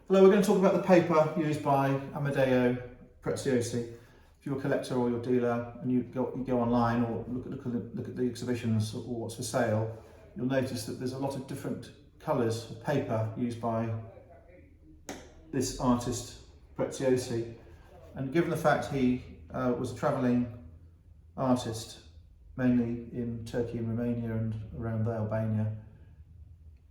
Hello, we're going to talk about the paper used by Amadeo Preziosi. If you're a collector or your dealer and you go online or look at the exhibitions or what's for sale, you'll notice that there's a lot of different colours of paper used by this artist Preziosi. And given the fact he was a travelling artist, mainly in Turkey and Romania and around there, Albania,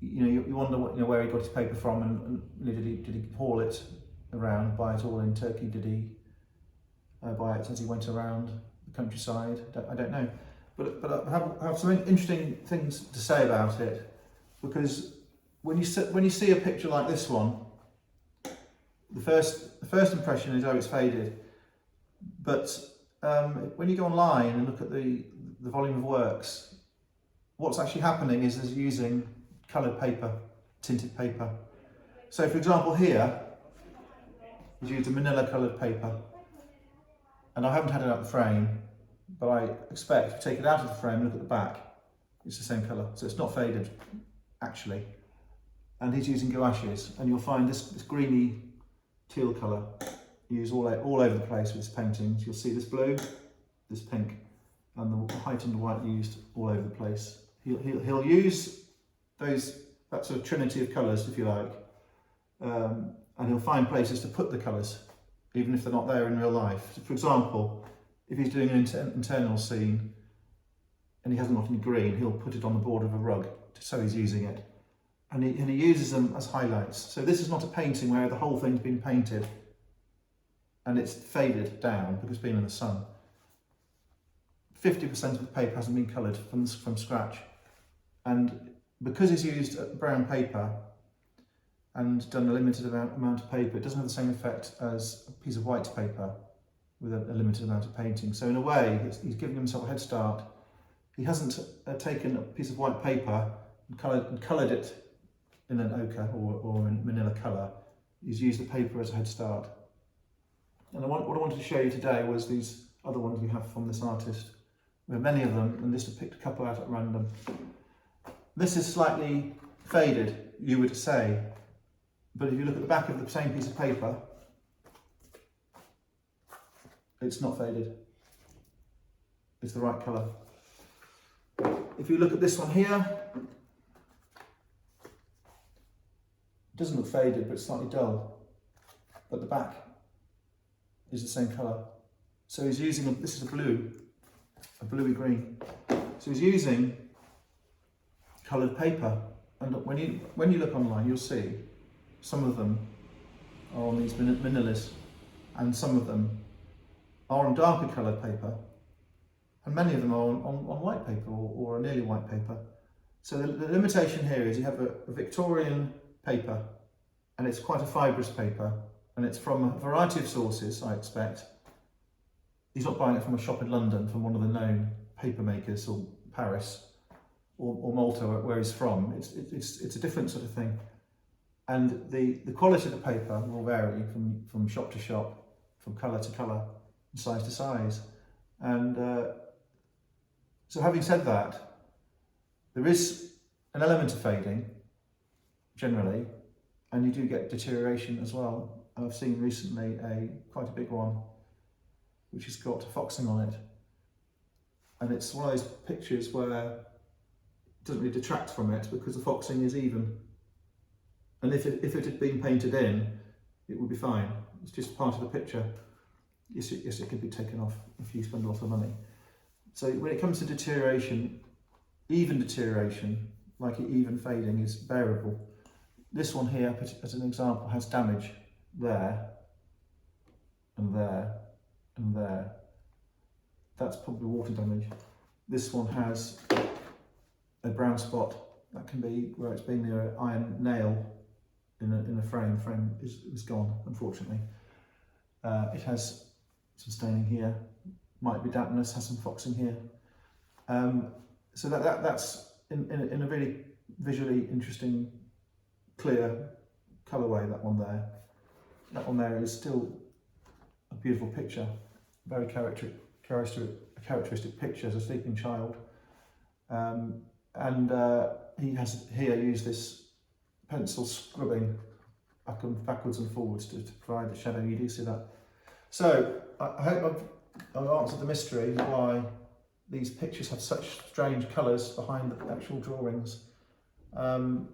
you wonder where he got his paper from, and did he haul it around, buy it all in Turkey? Did he buy it as he went around the countryside? I don't know, but I have some interesting things to say about it, because when you see a picture like this one, the first impression is, oh, it's faded, but when you go online and look at the volume of works, what's actually happening is there's using coloured paper, tinted paper. So for example here, he's used a Manila coloured paper, and I haven't had it out of the frame, but I expect if you take it out of the frame and look at the back, it's the same colour, so it's not faded actually. And he's using gouaches, and you'll find this greeny teal colour used all over the place with his paintings. You'll see this blue, this pink, and the heightened white used all over the place. He'll use that sort of trinity of colours, if you like, and he'll find places to put the colours, even if they're not there in real life. So for example, if he's doing an internal scene and he hasn't got any green, he'll put it on the border of a rug, so he's using it. And he uses them as highlights. So this is not a painting where the whole thing's been painted and it's faded down because it's been in the sun. 50% of the paper hasn't been coloured from scratch. And because he's used brown paper and done a limited amount of paper, it doesn't have the same effect as a piece of white paper with a limited amount of painting. So in a way, he's giving himself a head start. He hasn't taken a piece of white paper and coloured it in an ochre or in Manila colour. He's used the paper as a head start. And what I wanted to show you today was these other ones we have from this artist. We have many of them, and just picked a couple out at random. This is slightly faded, you would say, but if you look at the back of the same piece of paper, it's not faded. It's the right colour. If you look at this one here, it doesn't look faded, but it's slightly dull. But the back is the same colour. So he's using, this is a bluey green. So he's using coloured paper, and when you look online, you'll see some of them are on these Manilas, and some of them are on darker coloured paper, and many of them are on white paper or a nearly white paper. So the limitation here is you have a Victorian paper, and it's quite a fibrous paper, and it's from a variety of sources, I expect. He's not buying it from a shop in London, from one of the known paper makers, or Paris, or Malta, where he's from. It's a different sort of thing. And the quality of the paper will vary from shop to shop, from colour to colour, and size to size. And so having said that, there is an element of fading, generally, and you do get deterioration as well. I've seen recently quite a big one, which has got foxing on it. And it's one of those pictures where it doesn't really detract from it because the foxing is even. And if it had been painted in, it would be fine. It's just part of the picture. Yes, it could be taken off if you spend a lot of money. So when it comes to deterioration, even deterioration, like even fading, is bearable. This one here, as an example, has damage there, and there, and there. That's probably water damage. This one has a brown spot. That can be where it's been near an iron nail in a frame. The frame is gone, unfortunately. It has some staining here. Might be dampness, has some foxing here. So that's in a really visually interesting, clear colourway, that one there. That one there is still a beautiful picture, very characteristic picture as a sleeping child. And he has here used this pencil scrubbing backwards and forwards to provide the shadow. You do see that. So I hope I've answered the mystery why these pictures have such strange colours behind the actual drawings. Some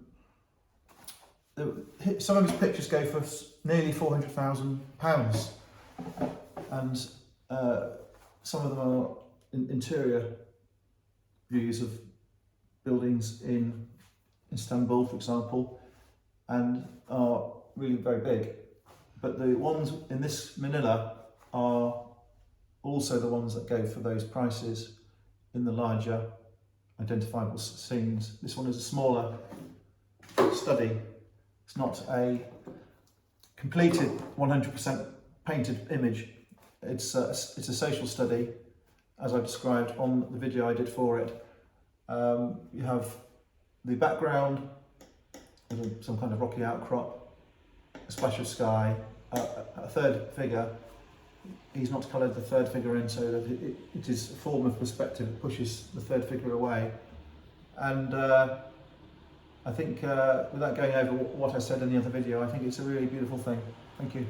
of his pictures go for nearly £400,000, and some of them are interior views of buildings in Istanbul, for example, and are really very big. But the ones in this Manila are also the ones that go for those prices in the larger identifiable scenes. This one is a smaller study. It's not a completed 100% painted image. It's a social study, as I described on the video I did for it. You have the background with some kind of rocky outcrop, a splash of sky, a third figure. He's not coloured the third figure in so that it is a form of perspective. It pushes the third figure away. And I think, without going over what I said in the other video, I think it's a really beautiful thing. Thank you.